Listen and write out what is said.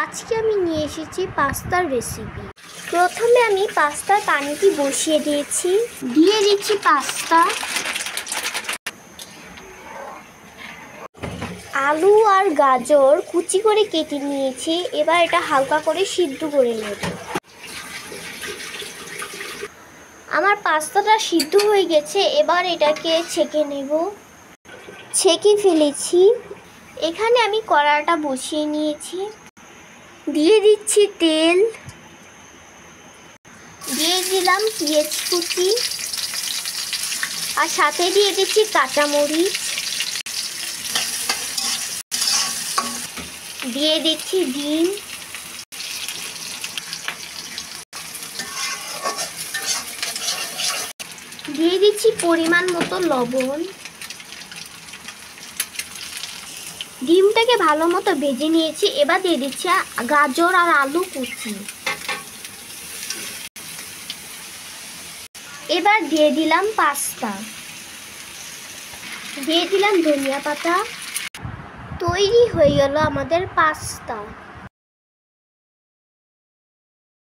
আজকে আমি নিয়ে এসেছি পাস্তার রেসিপি। প্রথমে আমি পাস্তার পানিটি বসিয়ে দিয়েছি, দিয়ে দিচ্ছি পাস্তা, আলু আর গাজর কুচি করে কেটে নিয়েছি। এবার এটা হালকা করে সিদ্ধ করে নেব। আমার পাস্তাটা সিদ্ধ হয়ে গেছে, এবার এটাকে ছেঁকে নেব। ছেঁকে ফেলেছি। এখানে আমি কড়াইটা বসিয়ে নিয়েছি, দিয়ে দিচ্ছি তেল, দিয়ে দিলাম পেঁয়াজ কুচি, আর সাথে দিয়ে দিচ্ছি কাঁচামরিচ, দিয়ে দিচ্ছি ডিম, দিয়ে দিচ্ছি পরিমাণ মতো লবণ। ডিমটাকে ভালো মতো ভেজে নিয়েছি। এবার দিয়ে দিচ্ছি গাজর আর আলু কুচি। এবার দিয়ে দিলাম পাস্তা, দিয়ে দিলাম ধনিয়া পাতা। তৈরি হয়ে গেল আমাদের পাস্তা।